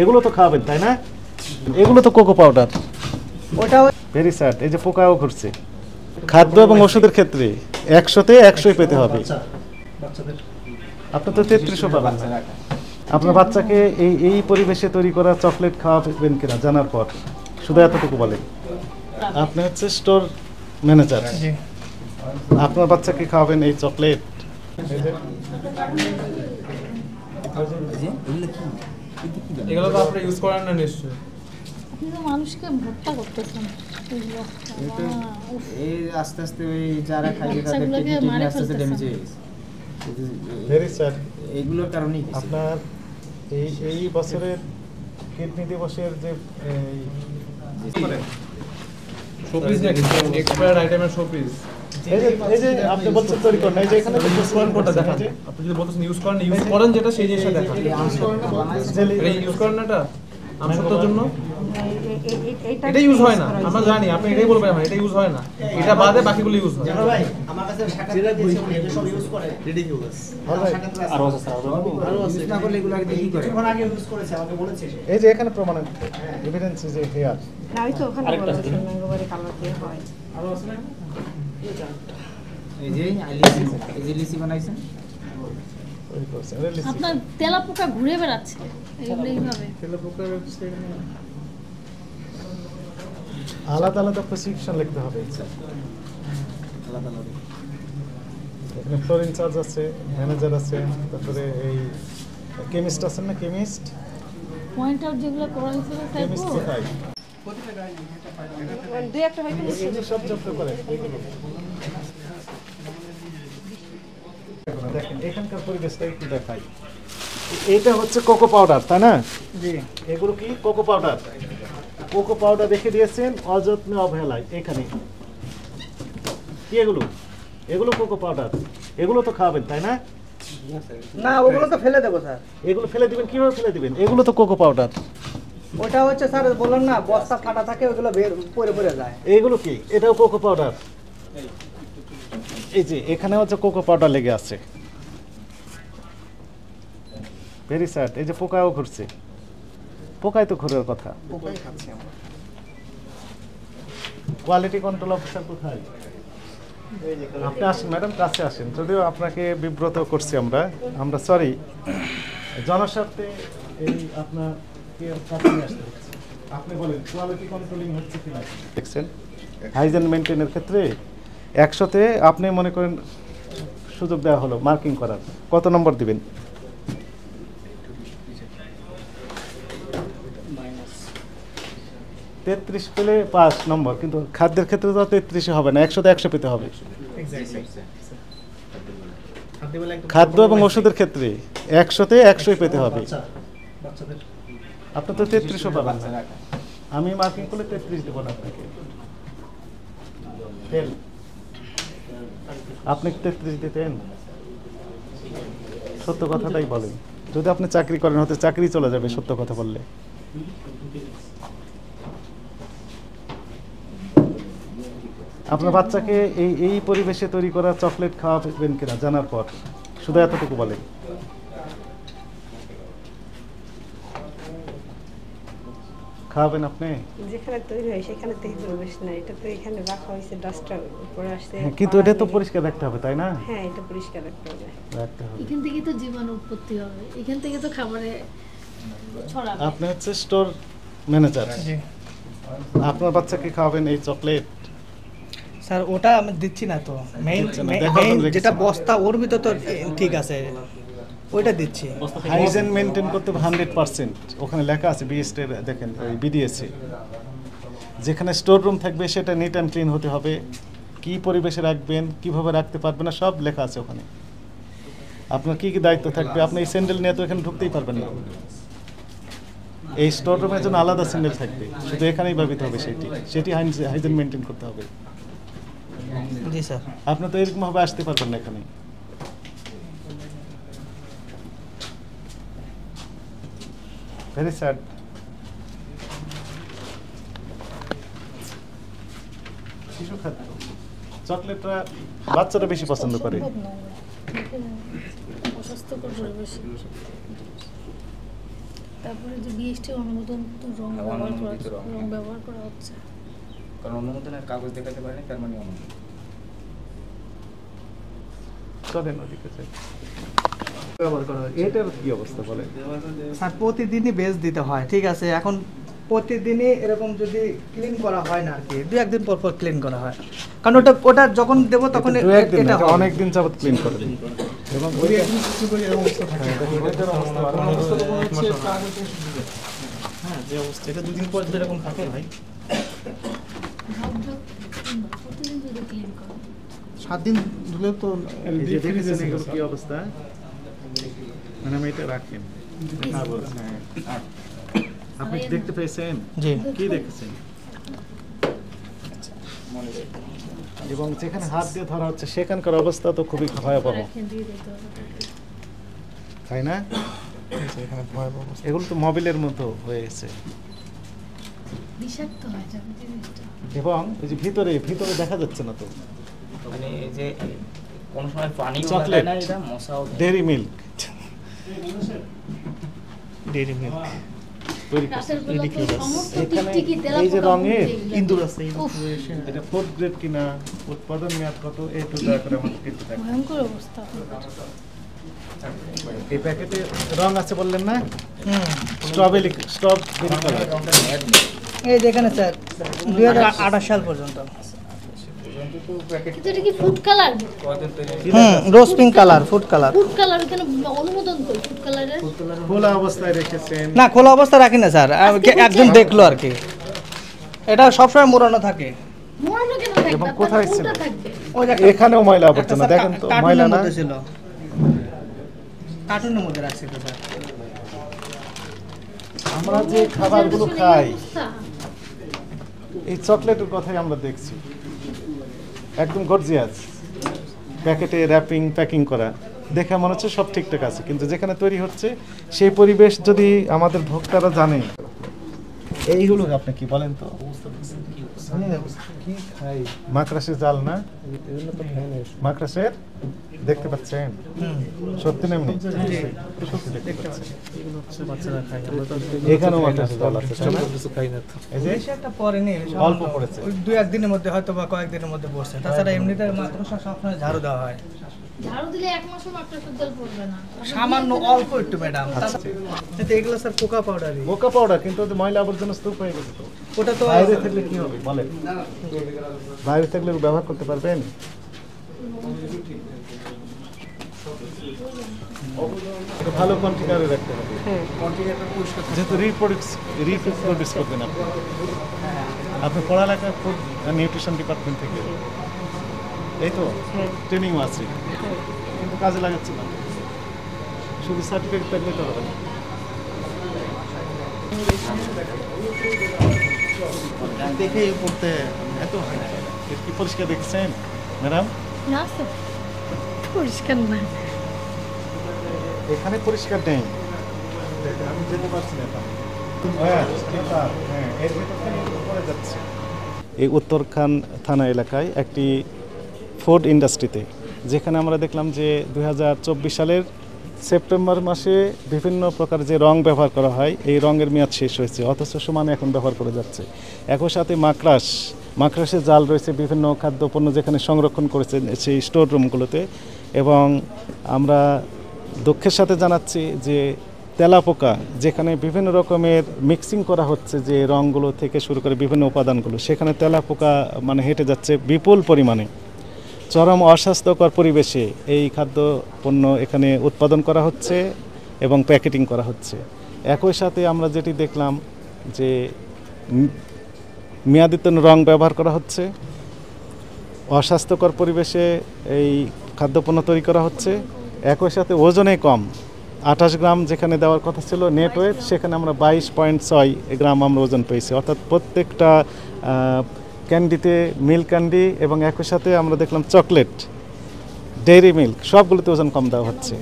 এগুলো তো খাওয়াবেন তাই না? এগুলো তো কোকো পাউডার। ওটা ভেরি স্যাড, এই যে পোকাও ঘুরছে। খাদ্য এবং ওষুধের ক্ষেত্রে 100-তে 100ই পেতে হবে। আপনি তো 3300 পাবেন না। আপনার বাচ্চাকে এই পরিবেশে তৈরি করা চকলেট খাওয়াবেন কিনা জানার পর শুধু এতটুকু বলেন। আপনি হচ্ছে স্টোর ম্যানেজার, আপনার বাচ্চাকে খাওয়াবেন এই চকলেট? এগুলো তো আপনি ইউজ করেন না নিশ্চয়ই। আপনি তো মানুষকে হত্যা করতেছেন। এই আস্তে আস্তে ওই যারা খাইবে তাদের কিডনি আস্তে আস্তে ড্যামেজ হয়ে গেছে। Very sad. এইগুলোর কারণেই আপনার এই বছরের কিডনি দিবসের যে শোপিস নাকি এক্সপায়ার্ড আইটেমের শোপিস। এই যে আপনি বলছেন তৈরি করেন, এই যে এখানে ইউজ করেন কোনটা দেখান। আপনি যদি বলতেছেন ইউজ করেন, ইউজ করেন যেটা সেই জিনিসটা দেখান। এটা ইউজ করেন না, এটা আমসত্বের জন্য এটা ইউজ হয় না, আমরা জানি। আপনি এটাই বলবেন না, এটা ইউজ হয় না, এটা বাদে বাকিগুলো ইউজ হয়। ভাই আমার কাছে সাক্ষাৎকার দিয়েছে, উনি এটা সব ইউজ করে রিডিকিউলাস। আরো আছে স্যার, আরো আছে না করলে এগুলো আগে কি করে? কোন আগে ইউজ করেছে আমাকে বলেছে। এই যে এখানে প্রমাণ এভিডেন্স যে হেয়ার না ওই তো ওখানে বলেছে ম্যাঙ্গোবারি কালার দিয়ে হয়। আরো আছে না? এই যে আইলিসি, এই যে লিসি বানাইছেন তৈরি করছে। আপনার তেলাপোকা ঘুরে বেড়াচ্ছে এইগুলো এইভাবে। আলাদা আলাদা প্রেসক্রিপশন লিখতে হবে। আলাদা আলাদা। এখানে ফ্লোর ইনচার্জ আছে, ম্যানেজার আছে, তারপরে এই কেমিস্ট আছেন না, কেমিস্ট পয়েন্ট আউট যেগুলো করা হয়েছিল কেমিস্ট কোথায়? দুই একটা হয়তো এই যে সব যত্ন করে এইগুলো দেখেন, এখানকার পরিবেশটা একটু দেখাই। এটা হচ্ছে কোকো পাউডার তাই না? জি। এগুলো কি কোকো পাউডার? কোকো পাউডার রেখে দিয়েছেন অযত্নে অবহেলায়। এখানে কি এগুলো? এগুলো কোকো পাউডার। এগুলো তো খাওয়াবেন তাই না? না ওগুলো তো ফেলে দেবো স্যার। এগুলো ফেলে দিবেন, কিভাবে ফেলে দিবেন? এগুলো তো কোকো পাউডার। ওটা হচ্ছে স্যার বললাম না বস্তা ফাটা থাকে, ওগুলো বের পড়ে পড়ে যায়। এইগুলো কি? এটাও কোকো পাউডার। এই যে এখানে হচ্ছে কোকো পাউডার লেগে আছে। ভেরি স্যাড, এই যে পোকাও ঘুরছে। পোকাই তো ঘুরার কথা। পোকাই খাচ্ছি আমরা। কোয়ালিটি কন্ট্রোল অফিসার কোথায়? আপনি আসেন ম্যাডাম, কাছে আসেন। যদিও আপনাকে বিব্রত করছি আমরা সরি। জনস্বার্থে এই আপনার কাছে নিয়ে আসতে হচ্ছে। আপনি বলেন কোয়ালিটি কন্ট্রোলিং হচ্ছে কিনা দেখছেন? হাইজেন মেনটেনের ক্ষেত্রে 100-তে আপনি মনে করেন সুযোগ দেওয়া হলো মার্কিং করার, কত নম্বর দিবেন? -33 পেলে 5 নম্বর, কিন্তু খাদ্যের ক্ষেত্রে তো 33 হবে না, 100-তে 100 পেতে হবে। খাদ্য এবং ওষুধের ক্ষেত্রে 100-তে 100ই পেতে হবে। আপনি তো 3300 পাবেন না, আমি মার্কিং করলে 33 দেবো না আপনাকে। আপনি 33 দিতেন? সত্য কথাটাই বলেন। যদি আপনি চাকরি করেন হয়তো চাকরি চলে যাবে সত্য কথা বললে। আপনার বাচ্চাকে এই পরিবেশে তৈরি করা চকলেট খাওয়াবেন কিনা জানার পর শুধু এতটুকু বলেন। খাওয়াবেন আপনি? যেখানে তৈরি হয় সেখানে তো এই পরিবেশ না, এটা তো এখানে রাখা হয়েছে ডাস্টার উপরে আসছে। কিন্তু এটা তো পরিষ্কার রাখতে হবে তাই না? হ্যাঁ এটা পরিষ্কার রাখতে হবে। রাখতে হবে। এখান থেকে তো জীবাণু উৎপত্তি হবে, এখান থেকে তো খাবারে ছড়াবে। আপনি হচ্ছে স্টোর ম্যানেজার, আপনার বাচ্চাকে খাওয়াবেন এই চকলেট? স্যার ওটা আমি দিচ্ছি না তো, মেইন দেখাবেন যেটা বস্তা ওর ভিতর তো ঠিক আছে, ওইটা দিচ্ছি। হাইজেন মেনটেন করতে হবে 100%। ওখানে লেখা আছে বিএসটি, দেখেন ওই বিডিএসি, যেখানে স্টোর রুম থাকবে সেটা নিট অ্যান্ড ক্লিন হতে হবে। কি পরিবেশে রাখবেন, কিভাবে রাখতে পারবেন না, সব লেখা আছে ওখানে। আপনার কি কি দায়িত্ব থাকবে। আপনি এই স্যান্ডেল নিয়ে তো এখানে ঢুকতেই পারবেন না। এই স্টোর রুমের জন্য আলাদা স্যান্ডেল থাকবে, শুধু এখানেই ভাবিতে হবে সেটি হাইজেন মেনটেন করতে হবে। জি স্যার। আপনি তো এরকম ভাবে আসতে পারবেন না এখানে। Very sad. শিশু খাদ্য চকলেটটা বাচ্চারা বেশি পছন্দ করে। অস্বাস্থ্যকর পরিবেশ। তারপরে যে বিএসটি অনুমোদন রং অনুমোদিত রং। ব্যবহার করা হচ্ছে। কারণ অনুমোদনের কাগজ দেখাতে পারেনি, তার মানে অনুমোদন। চলেন ওদিকে যাই। ব্যবহার করা হয় এটার কি অবস্থা বলে? স্যার প্রতিদিনই বেচ দিতে হয়, ঠিক আছে। এখন প্রতিদিনই এরকম যদি ক্লিন করা হয় না আর কি, 2-1 দিন পর পর ক্লিন করা হয়, কারণ ওটা যখন দেবো তখন দু একদিন এটা না, হবে। অনেক দিন যাবত ক্লিন করে দিই এবং ওইটার অবস্থা হ্যাঁ, যে অবস্থা এটা 2 দিন পর যেরকম থাকে ভাই, প্রতিদিন যদি ক্লিন করো 7 দিন ধরে তো এই যে দেখেছেন এগুলো কি অবস্থা, মানে আমি এটা রাখেন। আপনি কি দেখতে পেয়েছেন? জি। কি দেখেছেন? এবং যেখানে হাত দিয়ে ধরা হচ্ছে সেখানকার অবস্থা তো খুবই ভয়াবহ, রাখেন দিয়ে দিতে হবে। তাই না? এগুলো তো মোবিলের মতো হয়ে গেছে বিষাক্ত হয়ে যাবে জিনিসটা। এবং ওই যে ভিতরে দেখা যাচ্ছে না তো, মানে এই যে কোনো সময় পানি চকলেট, না, এটা মশাও ডেরি মিল্ক তৈরি করছে। রাতের বেলা তো সমস্ত এখানে টিকটিকি এই যে তেলাপোকা রঙের ইন্দুর আছে, উফ, এটা 4th গ্রেড কিনা, উৎপাদন মেয়াদ কত, এই তো দয়া করে আমাকে একটু দেখান। ভয়ঙ্কর অবস্থা। এই প্যাকেটে রং আছে বললেন না? Strawberry colour. এই যেখানে স্যার 2028 সাল পর্যন্ত। কিন্তু এটা কি ফুড কালার? রোজ pink colour, food colour. Food colour এখানে অনুমোদন কই ফুড কালারের? খোলা অবস্থায় রেখেছেন। না, খোলা অবস্থা রাখি না স্যার, একজন দেখলো আর কি। এটা সবসময় মোড়ানো থাকে। মোড়ানো কেন থাকবে? এবং কোথায় ছিল? কোনটা থাকবে? ওই দেখেন, এখানেও ময়লা আবর্জনা, দেখেন তো ময়লা না? ছিল, কার্টুনের মধ্যে রাখছিল স্যার। আমরা যে খাবারগুলো খাই, অবস্থা। এই চকলেটের কথাই আমরা দেখছি, একদম গর্জিয়াস প্যাকেটে র্যাপিং প্যাকিং করা, দেখে মনে হচ্ছে সব ঠিকঠাক আছে, কিন্তু যেখানে তৈরি হচ্ছে সেই পরিবেশ যদি আমাদের ভোক্তারা জানে, এইগুলো আপনি কি বলেন তো? কি খাই? মাকড়াসের জাল না? মাকড়াসের দেখতে পাচ্ছেন? সত্যি নেমনি? সত্যি দেখতে পাচ্ছেন। এখানেও মাকড়াসের জাল আছে, তাই না? এই যে বেশি একটা পড়েনি, অল্প পড়েছে। ওই 2-1 দিনের মধ্যে হয়তো বা কয়েকদিনের মধ্যে পড়ছে। তাছাড়া এমনিতে মাকড়সা সবসময় ঝাড়ু দেওয়া হয়। ঝাড়ু দিলে এক মাসও মাত্র সুন্দর পড়বে না। সামান্য অল্প একটু ম্যাডাম। এগুলো স্যার পোকা পাউডারই। বোকা পাউডার, কিন্তু ওদের ময়লা আবর্জনা স্তূপ হয়ে গেছে তো। ওটা তো বাইরে থাকলে কি হবে বলেন? বাইরে থাকলে ব্যবহার করতে পারবেন? এটা ভালো কন্টেনারে রাখতে হবে, যেহেতু রিপ্রডিউস করবেন আপনি। আপনি পড়ালেখা ফুড নিউট্রিশন ডিপার্টমেন্ট থেকে, এই তো ট্রেনিং আছে, কিন্তু কাজে লাগাচ্ছে না, শুধু সার্টিফিকেট থাকলে তো হবে না। দেখে পড়তে এত হয় না। এর কি পরিষ্কার দেখছেন ম্যাডাম? না স্যার, পরিষ্কার না। এখানে পরিষ্কার নেই, দেখেন আমি যেতে পারছি না এখন। হ্যাঁ, এর ভিতর থেকে পড়ে যাচ্ছে। এই উত্তরখান থানা এলাকায় একটি ফুড ইন্ডাস্ট্রিতে, যেখানে আমরা দেখলাম যে 2024 সালের সেপ্টেম্বর মাসে বিভিন্ন প্রকার যে রং ব্যবহার করা হয়, এই রঙের মেয়াদ শেষ হয়েছে, অথচ সমানে এখন ব্যবহার করে যাচ্ছে। একই সাথে মাকড়াসের জাল রয়েছে বিভিন্ন খাদ্যপণ্য যেখানে সংরক্ষণ করেছে সেই স্টোর রুমগুলোতে। এবং আমরা দুঃখের সাথে জানাচ্ছি যে তেলাপোকা, যেখানে বিভিন্ন রকমের মিক্সিং করা হচ্ছে যে রঙগুলো থেকে শুরু করে বিভিন্ন উপাদানগুলো, সেখানে তেলাপোকা মানে হেঁটে যাচ্ছে বিপুল পরিমাণে। চরম অস্বাস্থ্যকর পরিবেশে এই খাদ্যপণ্য এখানে উৎপাদন করা হচ্ছে এবং প্যাকেটিং করা হচ্ছে। একই সাথে আমরা যেটি দেখলাম যে মেয়াদোত্তীর্ণ রং ব্যবহার করা হচ্ছে, অস্বাস্থ্যকর পরিবেশে এই খাদ্যপণ্য তৈরি করা হচ্ছে। একই সাথে ওজনে কম, 28 গ্রাম যেখানে দেওয়ার কথা ছিল নেট ওয়েট, সেখানে আমরা 22.6 গ্রাম আমরা ওজন পেয়েছি, অর্থাৎ প্রত্যেকটা ক্যান্ডিতে মিল্ক ক্যান্ডি এবং একই সাথে আমরা দেখলাম চকলেট, ডেইরি মিল্ক, সবগুলোতে ওজন কম দেওয়া হচ্ছে।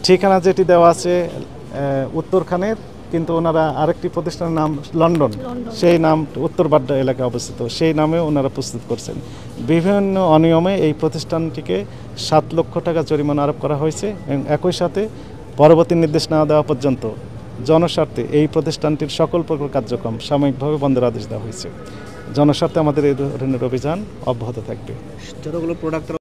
ঠিকানা যেটি দেওয়া আছে উত্তরখানের, কিন্তু ওনারা আরেকটি প্রতিষ্ঠানের নাম লন্ডন, সেই নাম উত্তর বাড্ডা এলাকায় অবস্থিত, সেই নামে ওনারা প্রস্তুত করছেন। বিভিন্ন অনিয়মে এই প্রতিষ্ঠানটিকে 7 লক্ষ টাকা জরিমানা আরোপ করা হয়েছে এবং একই সাথে পরবর্তী নির্দেশ না দেওয়া পর্যন্ত জনস্বার্থে এই প্রতিষ্ঠানটির সকল প্রকার কার্যক্রম সাময়িকভাবে বন্ধের আদেশ দেওয়া হয়েছে। জনস্বার্থে আমাদের এই ধরনের অভিযান অব্যাহত থাকবে। যতগুলো প্রোডাক্ট